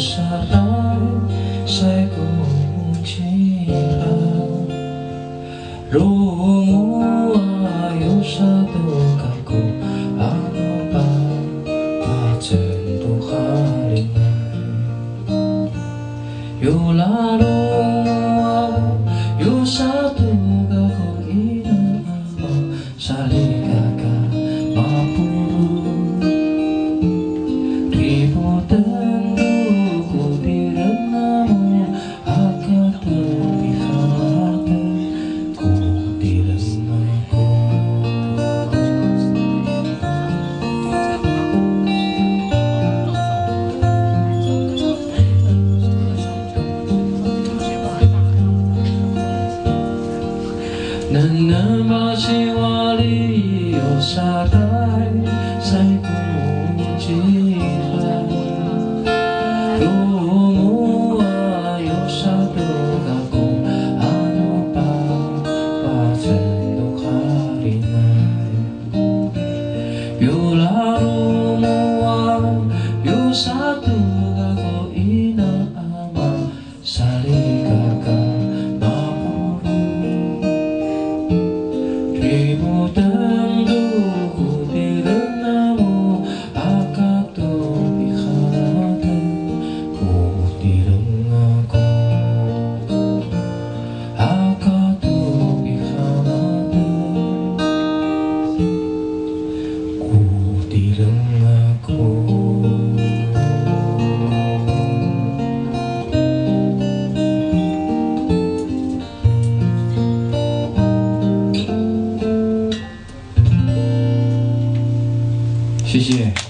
sarai sai kunciran Rumu ayo satu kaku anu pa pacentu haringan Yo larumu yo satu kaku ina salikaka mapuru Ribu tentuku direnamu akan terlihat ku direnaku Nana masih wali yo sarai sai kunciran Rumu ayo satu kaku anu pa pacentu haringan Yo larumu yo satu kaku ina ama salikaka Ribu tentuku direnamu akatu ikhate ku direngaku akatu ikhate ku direngaku谢谢。